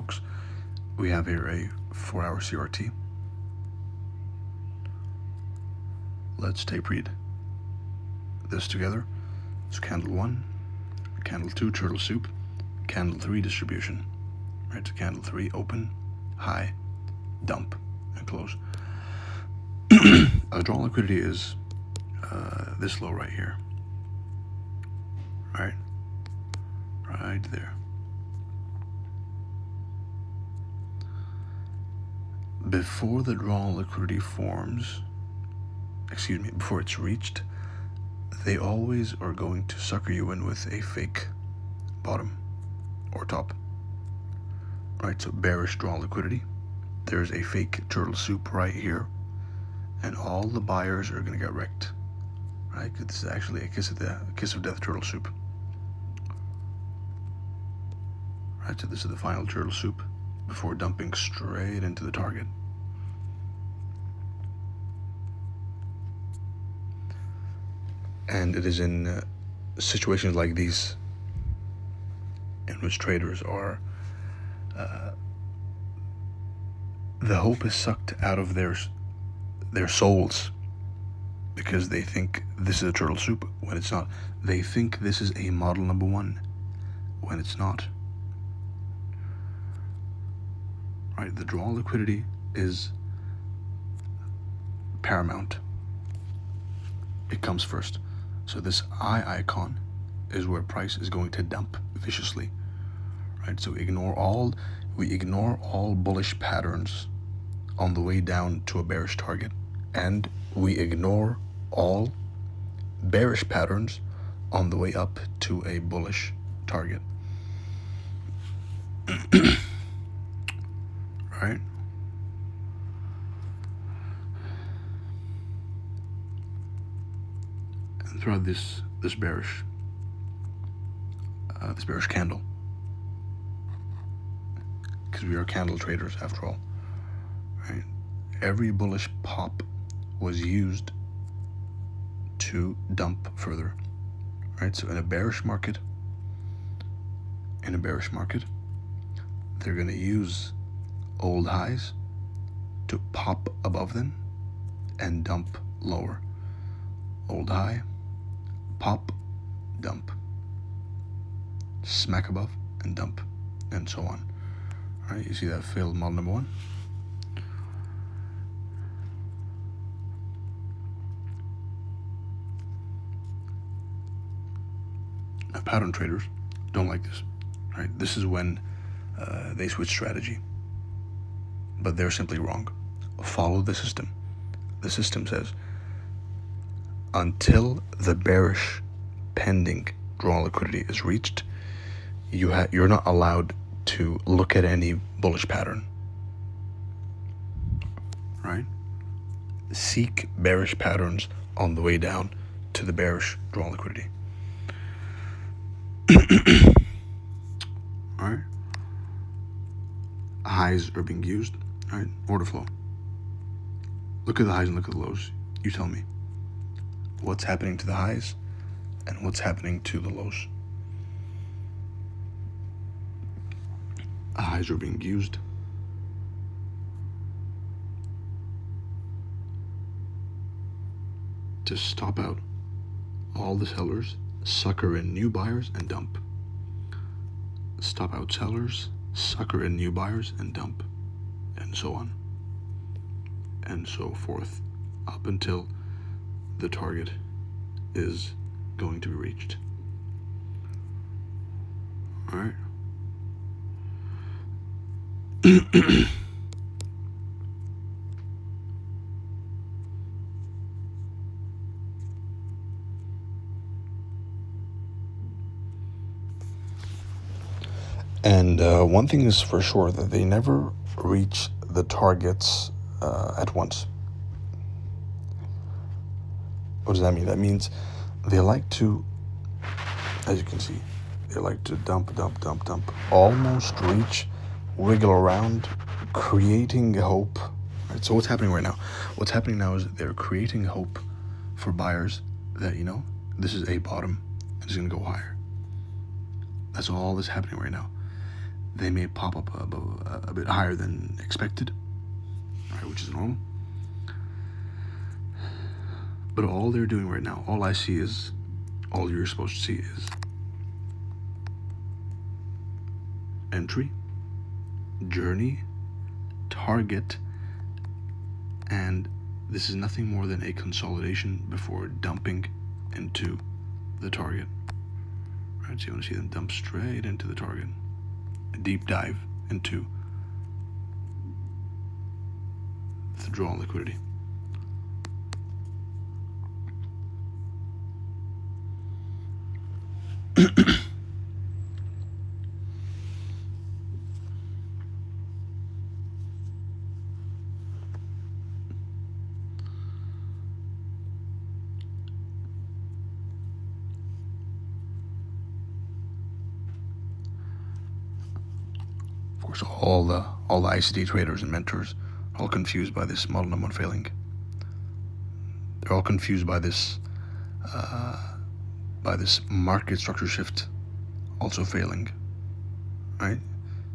strokes. We have here a 4-hour CRT. Let's tape read this together. It's candle 1, candle 2, turtle soup, candle 3, distribution. Right, so candle 3, open, high, dump, and close. Draw liquidity is this low right here. Right there. Before the draw liquidity forms, before it's reached, they always are going to sucker you in with a fake bottom or top. Right, so bearish draw liquidity. There's a fake turtle soup right here, and all the buyers are going to get wrecked. Right, this is actually a kiss of death turtle soup. Right, so this is the final turtle soup before dumping straight into the target. And it is in situations like these in which traders are, the hope is sucked out of their souls, because they think this is a turtle soup when it's not. They think this is a model number 1 when it's not. Right, the draw liquidity is paramount. It comes first. So this eye icon is where price is going to dump viciously. Right, so we ignore all bullish patterns on the way down to a bearish target, and we ignore all bearish patterns on the way up to a bullish target. Right? And throughout this bearish candle, because we are candle traders after all, right? Every bullish pop was used to dump further, right? So in a bearish market, they're going to use old highs to pop above them and dump lower. Old high, pop, dump, smack above and dump, and so on. All right, you see that failed model number 1. Now, pattern traders don't like this. Right, this is when they switch strategy, but they're simply wrong. Follow the system. The system says until the bearish pending draw liquidity is reached, you're not allowed to look at any bullish pattern. Right? Seek bearish patterns on the way down to the bearish draw liquidity. All right. Highs are being used. All right. Order flow. Look at the highs and look at the lows. You tell me what's happening to the highs and what's happening to the lows. Highs are being used to stop out all the sellers, sucker in new buyers, and dump. Stop out sellers, sucker in new buyers, and dump, and so on and so forth, up until the target is going to be reached. All right. And one thing is for sure, that they never reach the targets at once. What does that mean? That means they like to, as you can see, they like to dump, almost reach, wiggle around, creating hope. Right? So what's happening right now? What's happening now is they're creating hope for buyers that, this is a bottom and it's going to go higher. That's all that's happening right now. they may pop up a bit higher than expected, right, which is normal. But all they're doing right now, all I see is, all you're supposed to see is entry, journey, target, and this is nothing more than a consolidation before dumping into the target. Right, so you want to see them dump straight into the target. A deep dive into the draw on liquidity. Of course, all the ICT traders and mentors are all confused by this model number one failing. They're all confused by this market structure shift also failing. Right?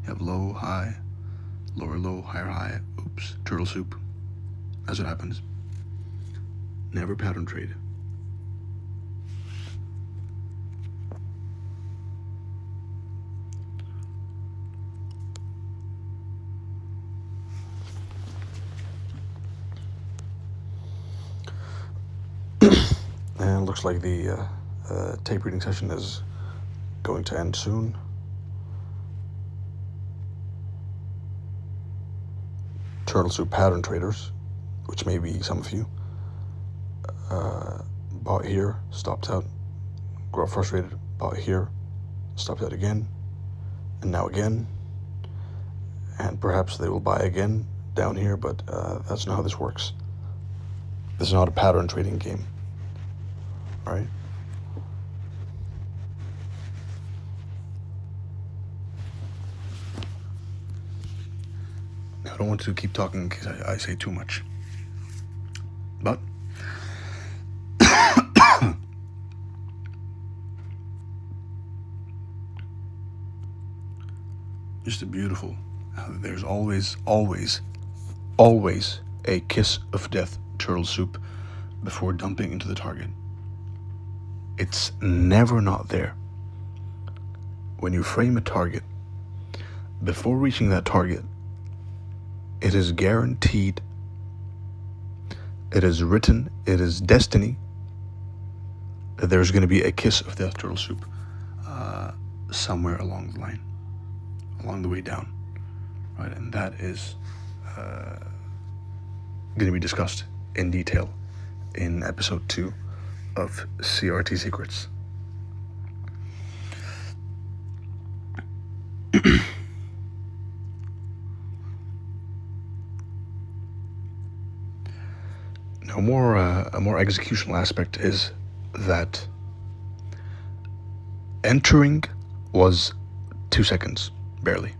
You have low, high, lower, low, higher, high. Oops, turtle soup. That's what happens. Never pattern trade. And it looks like the tape reading session is going to end soon. Turtle soup pattern traders, which may be some of you, bought here, stopped out, got frustrated, bought here, stopped out again, and now again, and perhaps they will buy again down here, but that's not how this works. This is not a pattern trading game, right? Now, I don't want to keep talking in case I say too much, but just a beautiful, there's always a kiss of death turtle soup before dumping into the target. It's never not there. When you frame a target, before reaching that target, it is guaranteed, it is written, it is destiny that there's going to be a kiss of death turtle soup somewhere along the line, along the way down, right? And that is going to be discussed in detail in episode 2 of CRT Secrets. Now, a more executional aspect is that entering was 2 seconds, barely.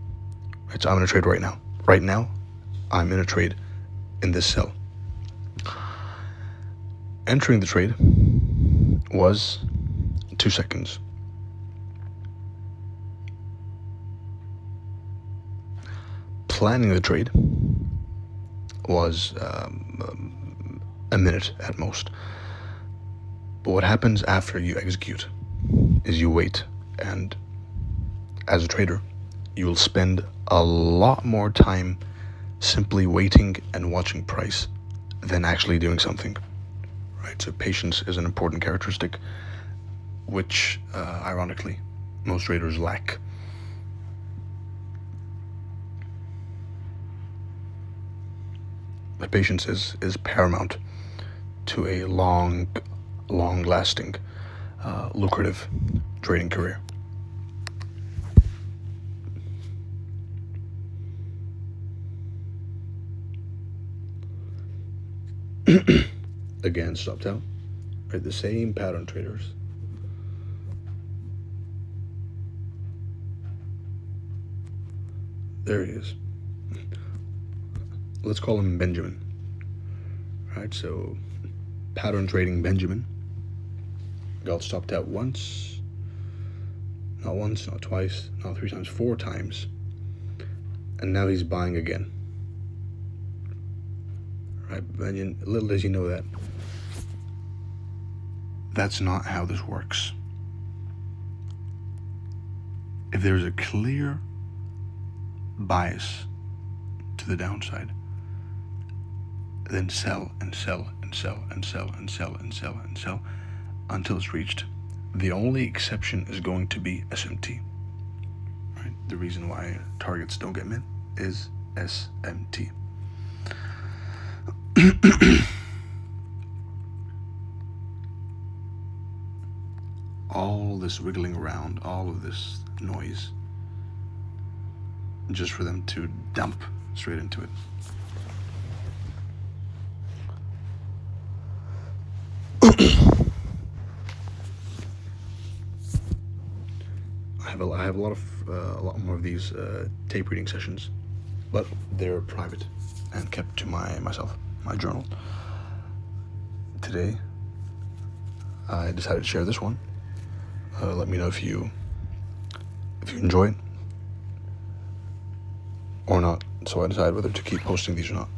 Right, so I'm in a trade right now. Right now, I'm in a trade in this cell. Entering the trade was 2 seconds. Planning the trade was a minute at most. But what happens after you execute is you wait, and as a trader, you will spend a lot more time simply waiting and watching price than actually doing something. Right? So patience is an important characteristic, which ironically most traders lack. But patience is paramount to a long-lasting, lucrative trading career. Again, stopped out. Right, the same pattern traders. There he is. Let's call him Benjamin. Right, so pattern trading Benjamin got stopped out once, not twice, not 3 times, 4 times and now he's buying again. Right, and little does he know that that's not how this works. If there's a clear bias to the downside, then sell and sell and sell and sell and sell and sell and sell until it's reached. The only exception is going to be SMT. Right? The reason why targets don't get met is SMT. All this wiggling around, all of this noise, just for them to dump straight into it. I have a lot more of these tape reading sessions, but they're private and kept to my journal. Today, I decided to share this one. Let me know if you enjoy it or not, so I decide whether to keep posting these or not.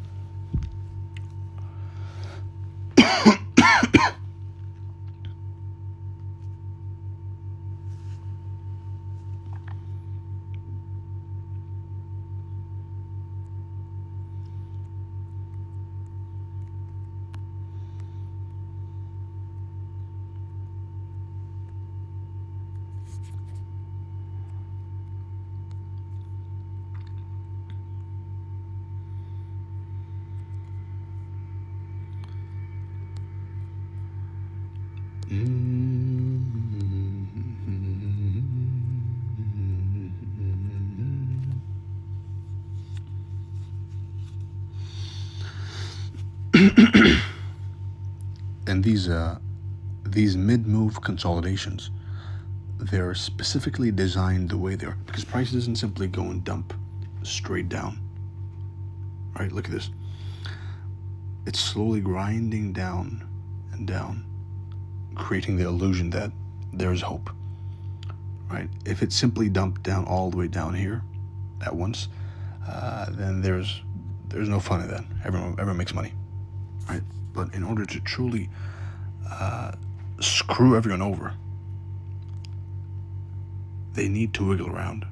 And these mid-move consolidations, they're specifically designed the way they are, because price doesn't simply go and dump straight down. Right, look at this. It's slowly grinding down and down, creating the illusion that there's hope. Right? If it simply dumped down all the way down here at once, then there's no fun in that. Everyone makes money. Right? But in order to truly screw everyone over, they need to wiggle around.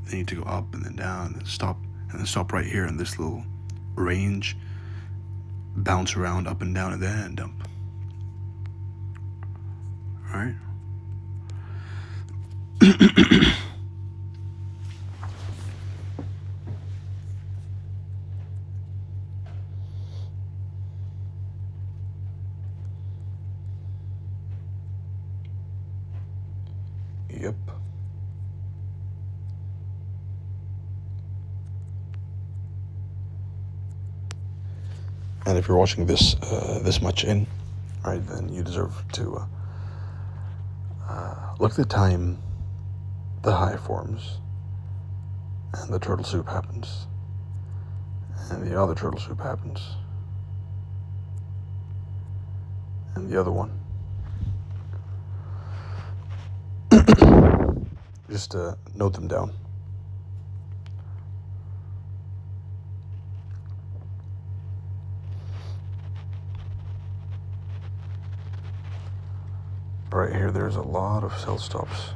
They need to go up and then down and then stop right here in this little range, bounce around up and down, and then dump. All right? Yep. And if you're watching this this much in, right, then you deserve to look at the time the high forms and the turtle soup happens and the other turtle soup happens and the other one. Just note them down. Right here, there's a lot of sell stops,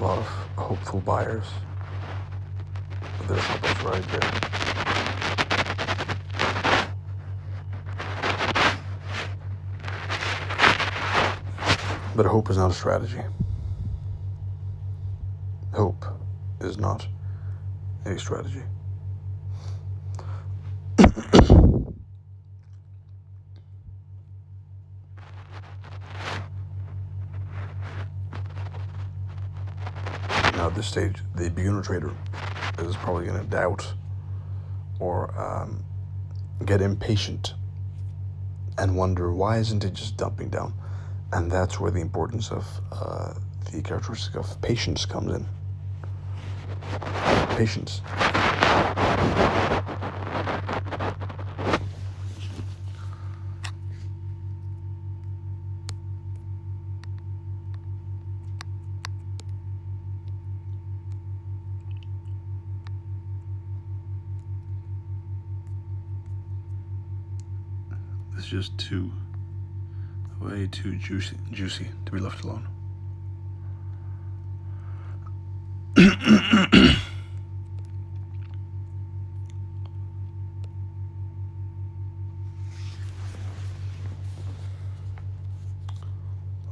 a lot of hopeful buyers. But there's stops right there. But hope is not a strategy. Hope is not a strategy. Now at this stage, the beginner trader is probably going to doubt or get impatient and wonder, why isn't it just dumping down? And that's where the importance of the characteristic of patience comes in. Patience. This is just way too juicy to be left alone.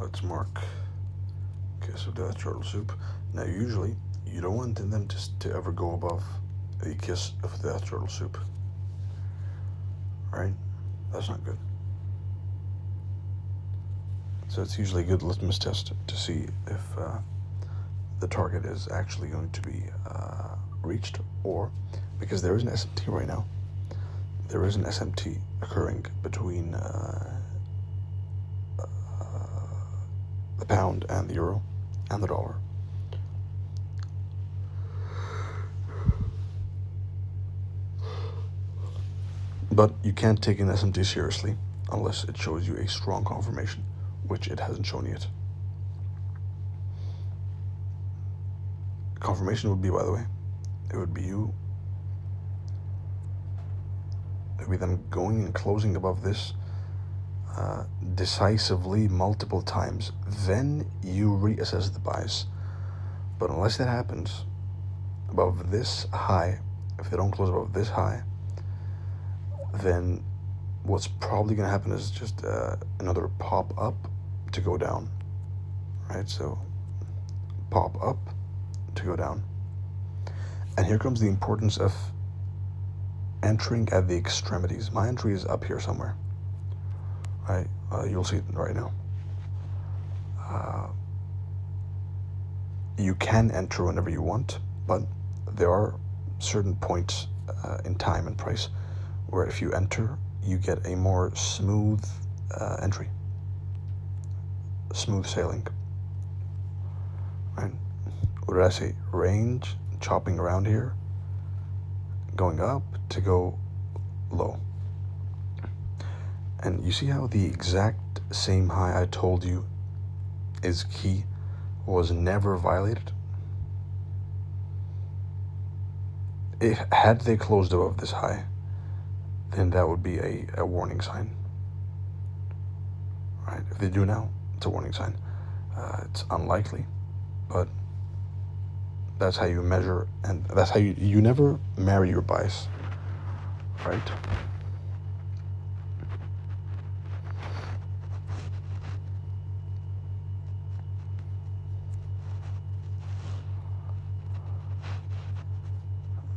Let's mark kiss of death turtle soup. Now usually you don't want them to ever go above a kiss of death turtle soup, right? That's not good. So it's usually a good litmus test to see if the target is actually going to be reached, or because there is an SMT right now, there is an SMT occurring between the pound and the euro and the dollar. But you can't take an SMT seriously unless it shows you a strong confirmation, which it hasn't shown yet. Confirmation would be, by the way, it would be them going and closing above this decisively multiple times. Then you reassess the bias. But unless that happens above this high, if they don't close above this high, then what's probably going to happen is just another pop up to go down, right? So pop up to go down. And here comes the importance of entering at the extremities. My entry is up here somewhere, right? You'll see it right now. You can enter whenever you want, but there are certain points in time and price where if you enter, you get a more smooth entry, smooth sailing, right? What did I say? Range, chopping around here, going up to go low. And you see how the exact same high I told you is key was never violated? Had they closed above this high, then that would be a warning sign, right? If they do now, it's a warning sign. It's unlikely, but that's how you measure, and that's how you never marry your bias, right?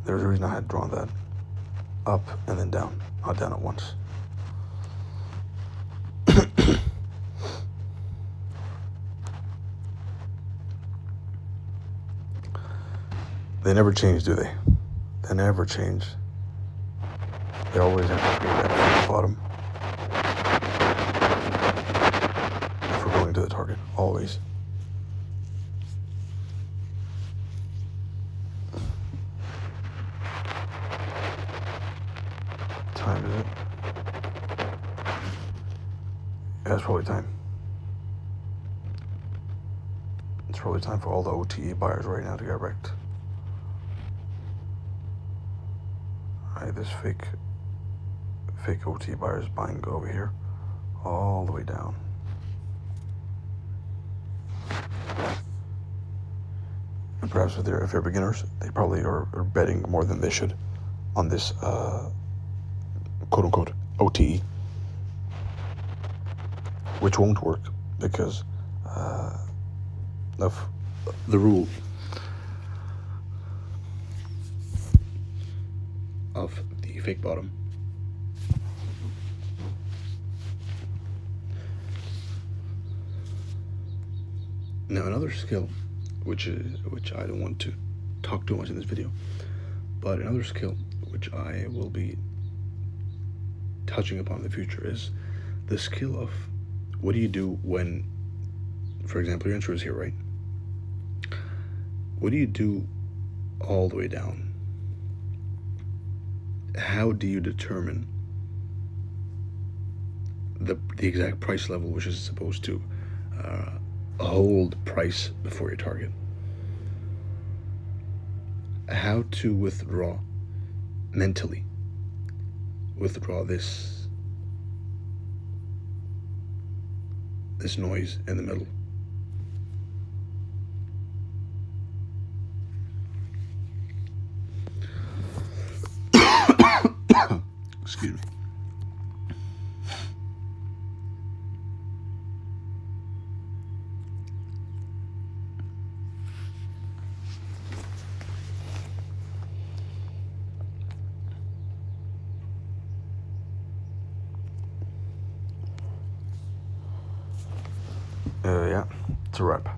There's a reason I had drawn that up and then down, not down at once. They never change, do they? They never change. They always have to be at the bottom if we're going to the target, always. Time is it? Yeah, it's probably time. It's probably time for all the OTE buyers right now to get wrecked. This fake OT buyers buying over here all the way down. And perhaps if they're beginners, they probably are betting more than they should on this quote unquote OTE, which won't work because of the rule of the fake bottom. Now another skill, which I don't want to talk too much in this video, but another skill which I will be touching upon in the future is the skill of what do you do when, for example, your answer is here, right? What do you do all the way down? How do you determine the exact price level which is supposed to hold price before your target? How to withdraw mentally, withdraw this this noise in the middle. Excuse me. Yeah, it's a wrap.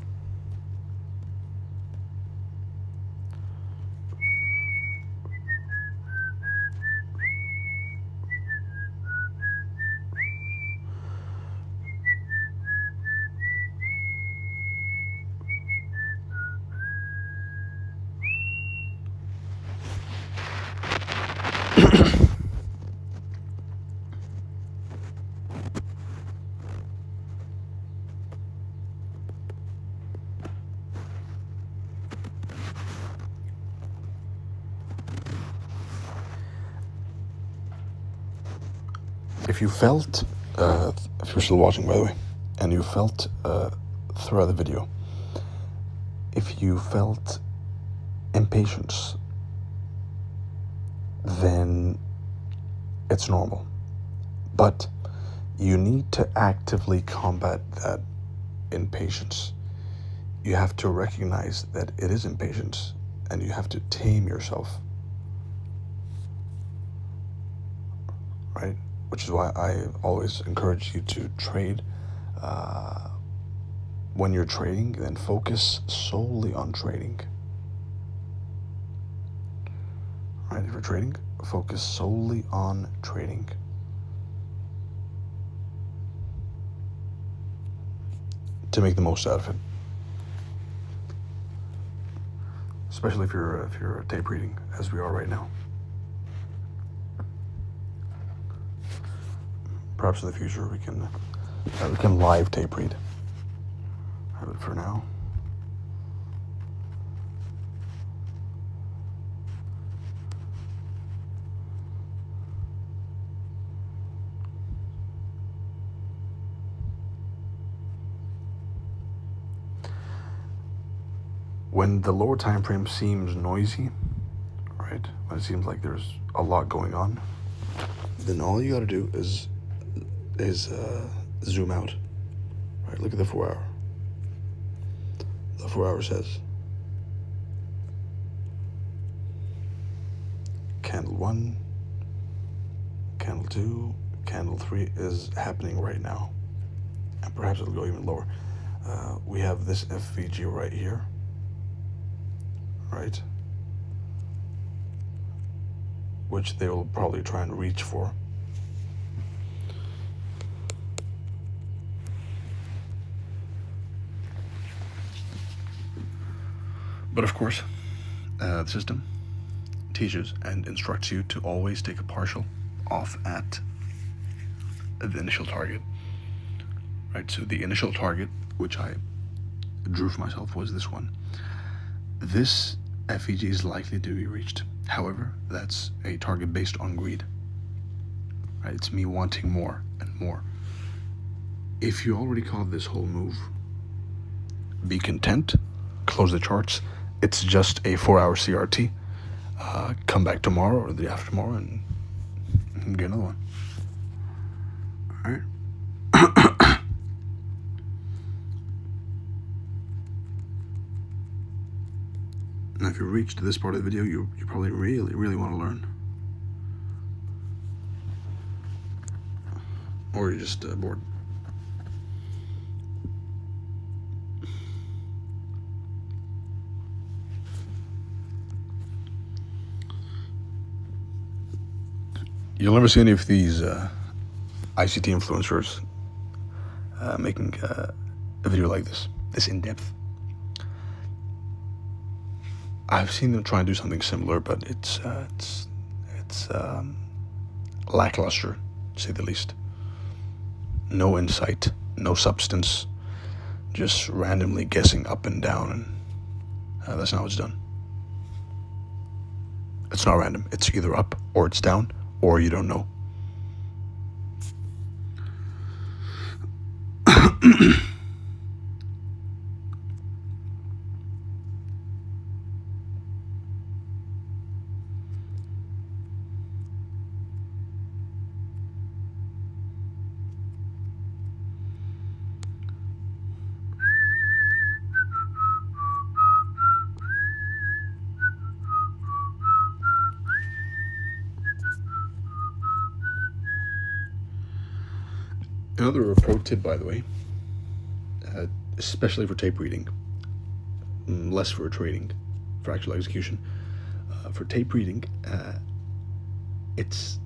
If you felt, if you're still watching by the way, and you felt throughout the video, if you felt impatience, then it's normal. But you need to actively combat that impatience. You have to recognize that it is impatience, and you have to tame yourself. Right? Which is why I always encourage you to trade. When you're trading, then focus solely on trading. Right? If you're trading, focus solely on trading. To make the most out of it. Especially if you're tape reading, as we are right now. Perhaps in the future we can live tape read. But for now, when the lower time frame seems noisy, right? When it seems like there's a lot going on, then all you got to do is zoom out. Right? Look at the 4 hour. The 4 hour says candle 1, candle 2, candle 3 is happening right now, and perhaps it'll go even lower. We have this FVG right here, right? Which they will probably try and reach for. But of course, the system teaches and instructs you to always take a partial off at the initial target. Right, so the initial target, which I drew for myself, was this one. This FEG is likely to be reached. However, that's a target based on greed. Right, it's me wanting more and more. If you already caught this whole move, be content, close the charts. It's just a 4 hour CRT. Come back tomorrow or the day after tomorrow and get another one. All right. Now, if you reached this part of the video, you probably really want to learn. Or you're just bored. You'll never see any of these ICT influencers making a video like this in depth. I've seen them try and do something similar, but it's lackluster, to say the least. No insight, no substance, just randomly guessing up and down, and that's not how it's done. It's not random. It's either up or it's down, or you don't know. Another pro tip, by the way, especially for tape reading, less for trading, for actual execution. For tape reading, it's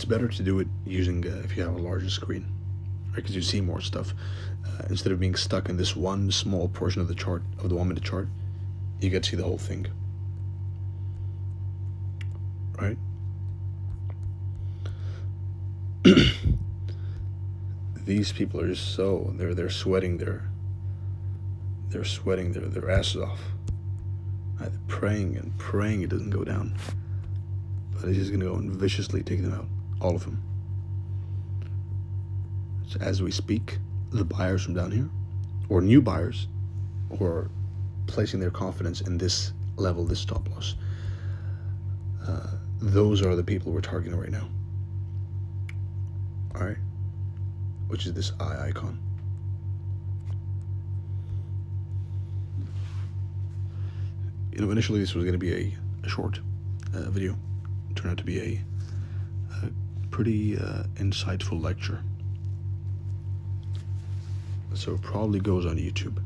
better to do it using if you have a larger screen, right? Because you see more stuff instead of being stuck in this one small portion of the chart, of the 1 minute chart. You get to see the whole thing, right? These people are just so they're sweating they're sweating their asses off. They're praying and praying it doesn't go down, but it's just gonna go and viciously take them out, all of them. So as we speak, the buyers from down here, or new buyers, or placing their confidence in this level, this stop loss, those are the people we're targeting right now. All right, which is this eye icon. You know, initially this was going to be a short video. It turned out to be a pretty insightful lecture. So it probably goes on YouTube.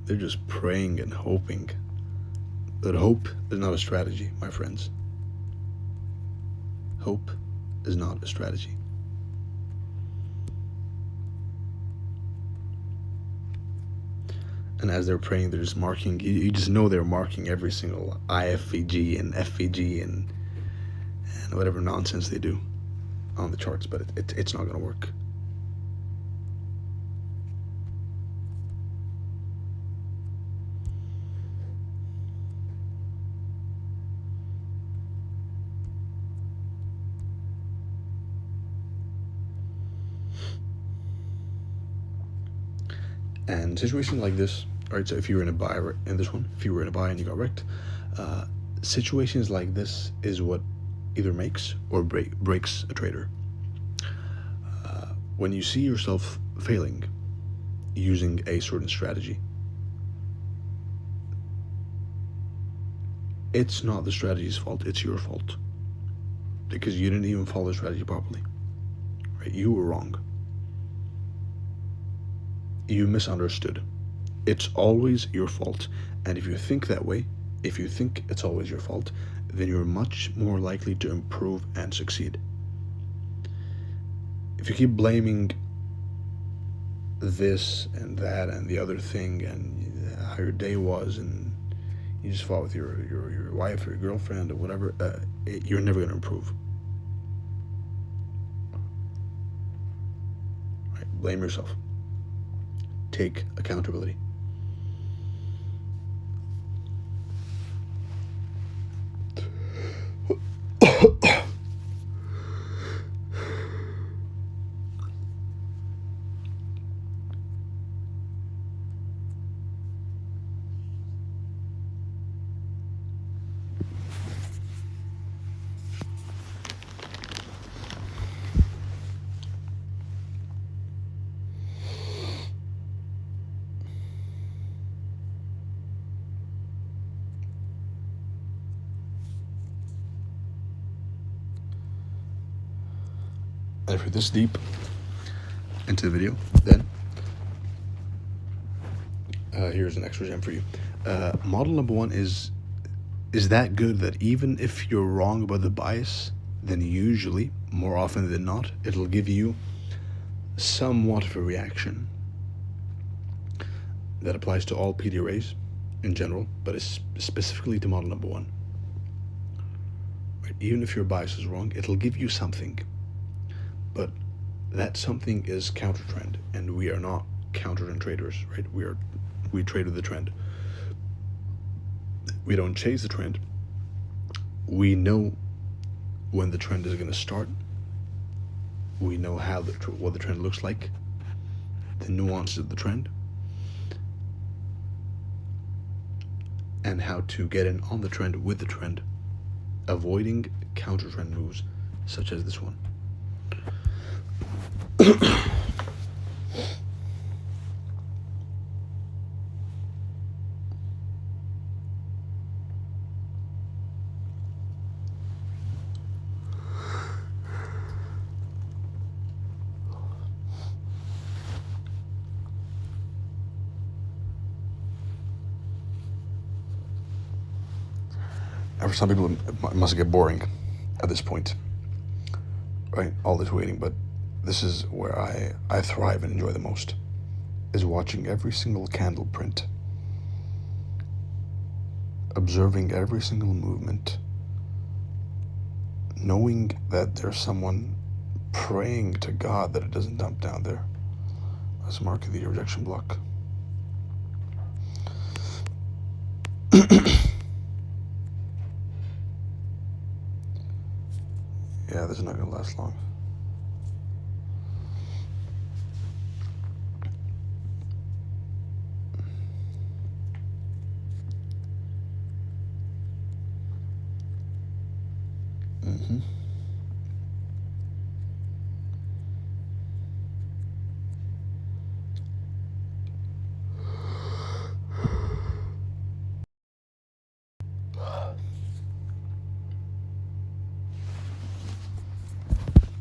They're just praying and hoping. But hope is not a strategy, my friends. Hope is not a strategy. And as they're praying, they're just marking, you just know they're marking every single IFVG and FVG and whatever nonsense they do on the charts, but it's not going to work. And situations like this, all right, so if you were in a buy in this one, if you were in a buy and you got wrecked, situations like this is what either makes or breaks a trader. When you see yourself failing using a certain strategy, it's not the strategy's fault, it's your fault. Because you didn't even follow the strategy properly, right? You were wrong. You misunderstood. It's always your fault. And if you think that way, if you think it's always your fault, then you're much more likely to improve and succeed. If you keep blaming this and that and the other thing and how your day was and you just fought with your wife or your girlfriend or whatever, you're never going to improve. Right? Blame yourself. Take accountability. And if you're this deep into the video, then here's an extra gem for you. Model number one is that good that even if you're wrong about the bias, then usually, more often than not, it'll give you somewhat of a reaction. That applies to all PD arrays in general, but it's specifically to model number one. Right? Even if your bias is wrong, it'll give you something. But that something is counter trend, and we are not counter trend traders, right? We are we trade with the trend. We don't chase the trend. We know when the trend is going to start. We know what the trend looks like, the nuances of the trend, and how to get in on the trend with the trend, avoiding counter trend moves such as this one. And for some people, it must get boring at this point, right? All this waiting, but this is where I thrive and enjoy the most, is watching every single candle print, observing every single movement, knowing that there's someone praying to God that it doesn't dump down there. Let's mark the rejection block. Yeah, this is not going to last long.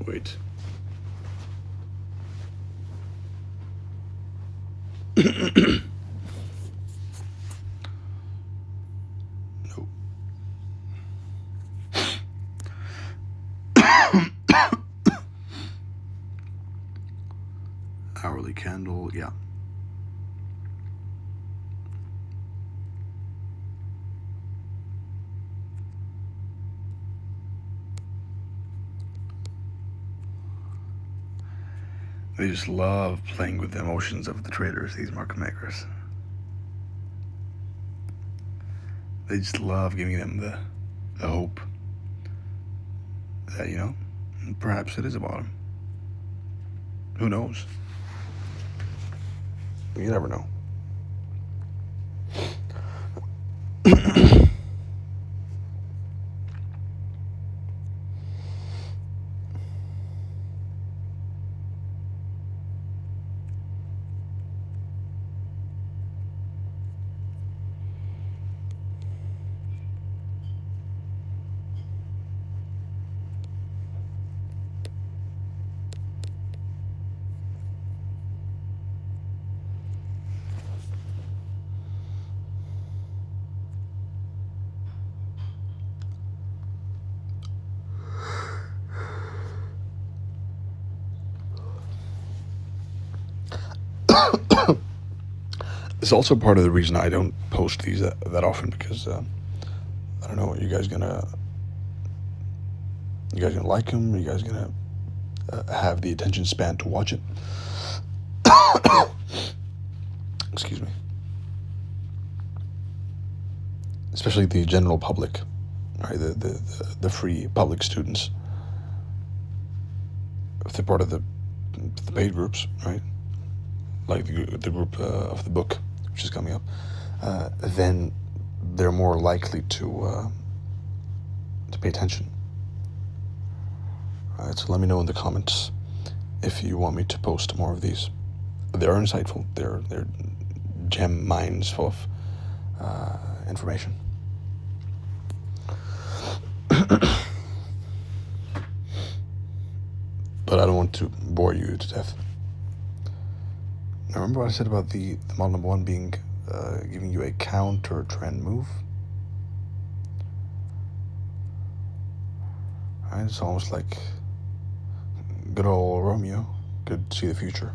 Wait. No. Hourly candle, yeah. They just love playing with the emotions of the traders, these market makers. They just love giving them the hope that, perhaps it is a bottom. Who knows? You never know. It's also part of the reason I don't post these that often, because I don't know, you guys gonna like them? Are you guys gonna have the attention span to watch it? Excuse me. Especially the general public, right? The free public students. If they're part of the paid groups, right? Like the group of the book, which is coming up, then they're more likely to pay attention. Alright, so let me know in the comments if you want me to post more of these. They're insightful. They're gem mines full of information. But I don't want to bore you to death. Now, remember what I said about the model number 1 being giving you a counter trend move? Alright, it's almost like good old Romeo could see the future.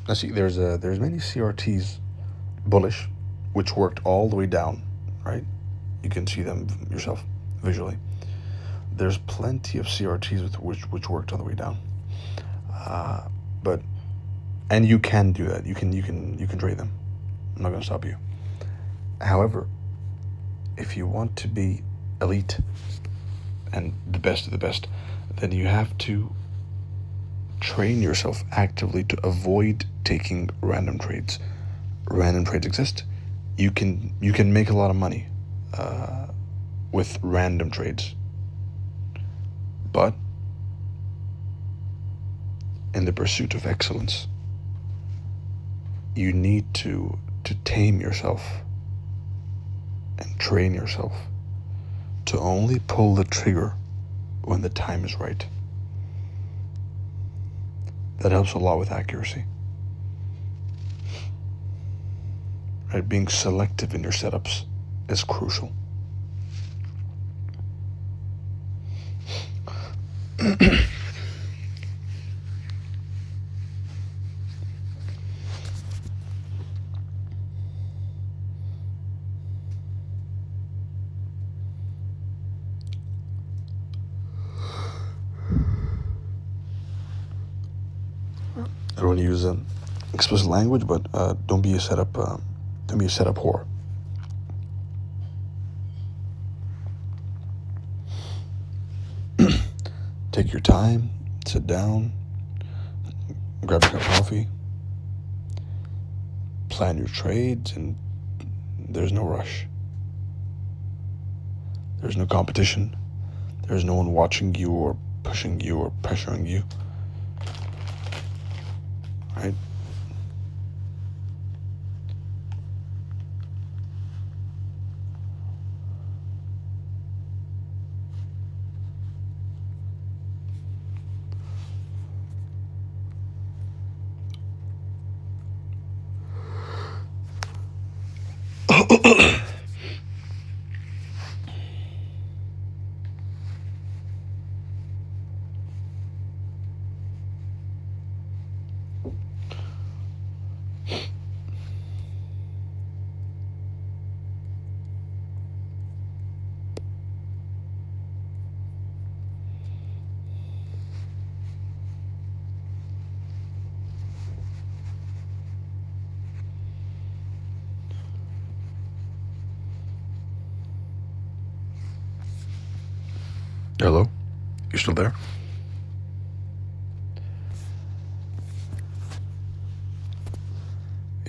Let's see. There's many CRTs bullish, which worked all the way down, right? You can see them yourself visually. There's plenty of CRTs which worked all the way down, and you can do that. You can trade them. I'm not going to stop you. However, if you want to be elite and the best of the best, then you have to train yourself actively to avoid taking random trades. Random trades exist. You can make a lot of money with random trades, but in the pursuit of excellence, you need to tame yourself and train yourself to only pull the trigger when the time is right. That helps a lot with accuracy. Right? Being selective in your setups is crucial. I don't want to use explicit language, but don't be a setup whore. Take your time, sit down, grab a cup of coffee, plan your trades, and there's no rush. There's no competition. There's no one watching you or pushing you or pressuring you. Right? Hello? You still there?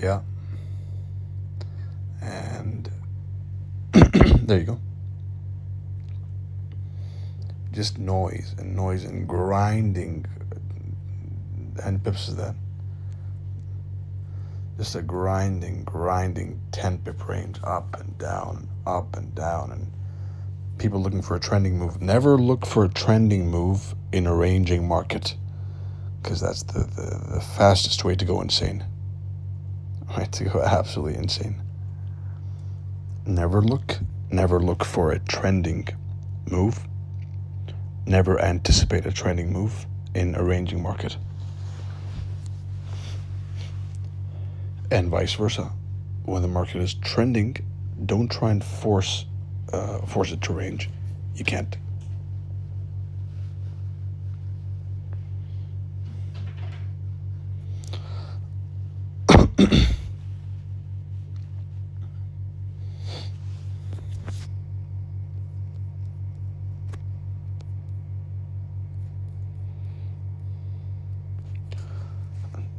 Yeah. And there you go. Just noise and grinding. And pips is that? Just a grinding 10 pip range, up and down, and people looking for a trending move. Never look for a trending move in a ranging market, because that's the fastest way to go insane. Right, to go absolutely insane. Never look for a trending move. Never anticipate a trending move in a ranging market. And vice versa. When the market is trending, don't try and force it to range. You can't.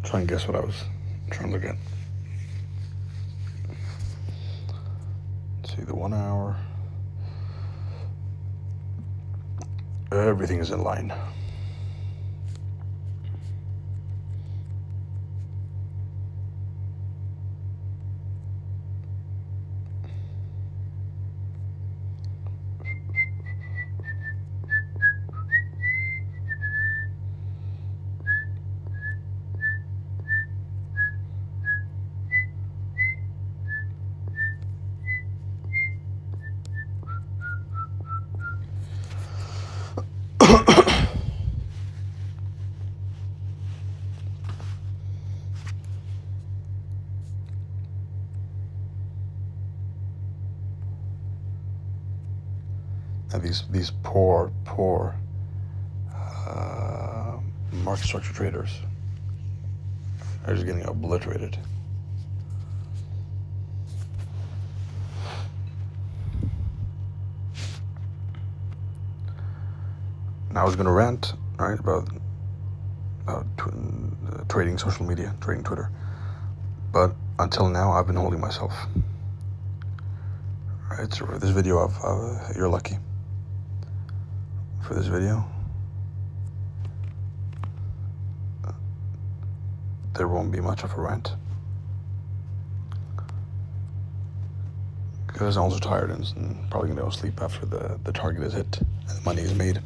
Try and guess what I was trying to look at. Let's see, the 1 hour. Everything is in line. And these poor market structure traders are just getting obliterated. Now I was going to rant, right, about trading social media, trading Twitter. But until now, I've been holding myself. Right, so for this video, you're lucky. For this video, there won't be much of a rant. Because I'm also tired and probably going to go sleep after the target is hit and the money is made.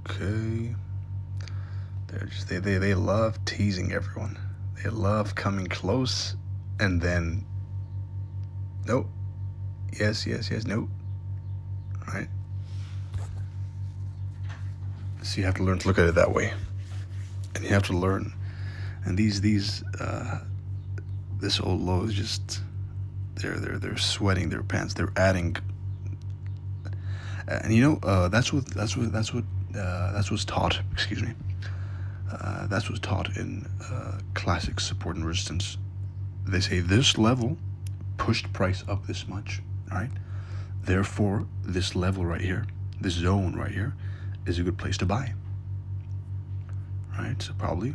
Okay. They love teasing everyone. They love coming close and then nope. Yes, nope. Right? So you have to learn to look at it that way. And you have to learn. And this old low is just they're sweating their pants. They're adding and that's what's taught, excuse me. That's what's taught in classic support and resistance. They say this level pushed price up this much, right? Therefore, this level right here, this zone right here, is a good place to buy, right? So probably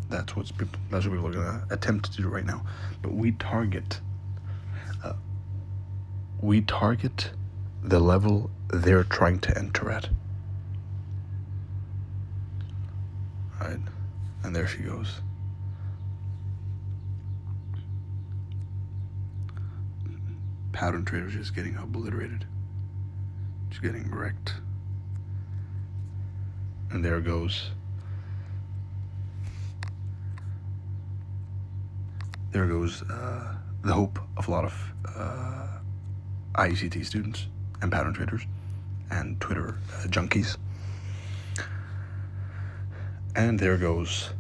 that's what people are going to attempt to do right now. But we target the level they're trying to enter at. Right, and there she goes. Pattern traders just getting obliterated, just getting wrecked. And there goes. There goes the hope of a lot of IECT students and pattern traders and Twitter junkies. And there goes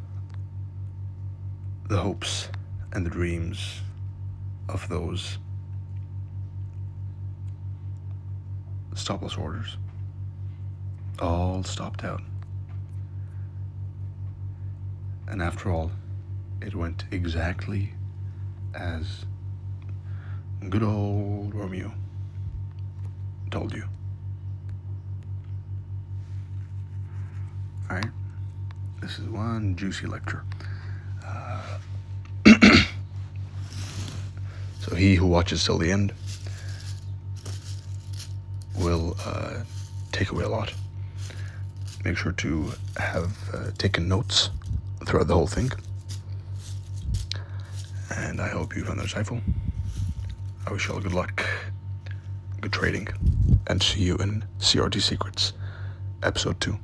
the hopes and the dreams of those stop-loss orders. All stopped out. And after all, it went exactly as good old Romeo told you. All right? This is one juicy lecture. So he who watches till the end will take away a lot. Make sure to have taken notes throughout the whole thing. And I hope you found that insightful. I wish you all good luck, good trading, and see you in CRT Secrets, Episode 2.